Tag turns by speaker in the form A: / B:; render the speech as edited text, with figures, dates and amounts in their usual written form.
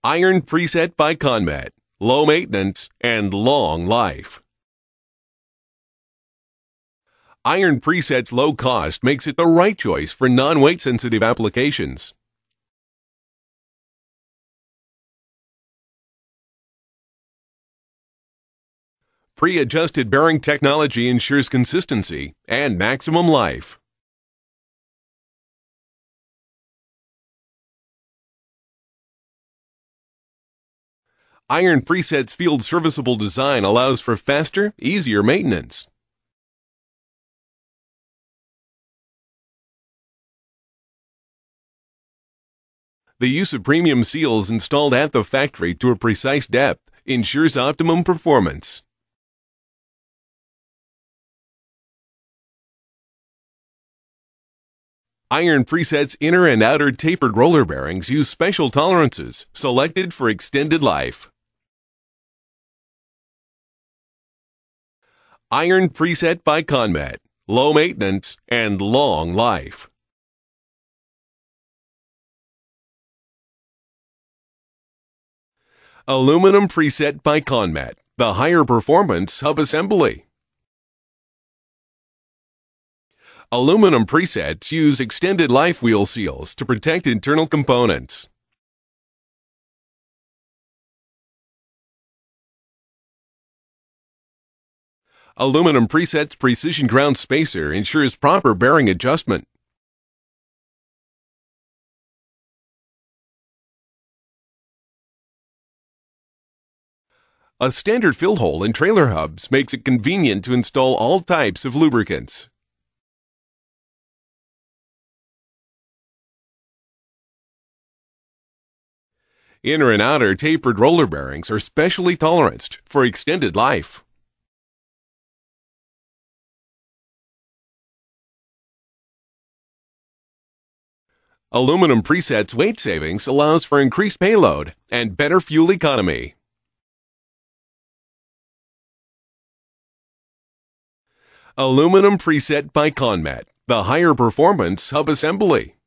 A: Iron PreSet by ConMet. Low maintenance and long life. Iron PreSet's low cost makes it the right choice for non-weight sensitive applications. Pre-adjusted bearing technology ensures consistency and maximum life. Iron PreSet's field serviceable design allows for faster, easier maintenance. The use of premium seals installed at the factory to a precise depth ensures optimum performance. Iron PreSet's inner and outer tapered roller bearings use special tolerances selected for extended life. Iron PreSet by ConMet. Low maintenance and long life. Aluminum PreSet by ConMet. The higher performance sub-assembly. Aluminum presets use extended life wheel seals to protect internal components. Aluminum PreSet's precision ground spacer ensures proper bearing adjustment. A standard fill hole in trailer hubs makes it convenient to install all types of lubricants. Inner and outer tapered roller bearings are specially toleranced for extended life. Aluminum PreSet's weight savings allows for increased payload and better fuel economy. Aluminum PreSet by ConMet. The higher performance sub-assembly.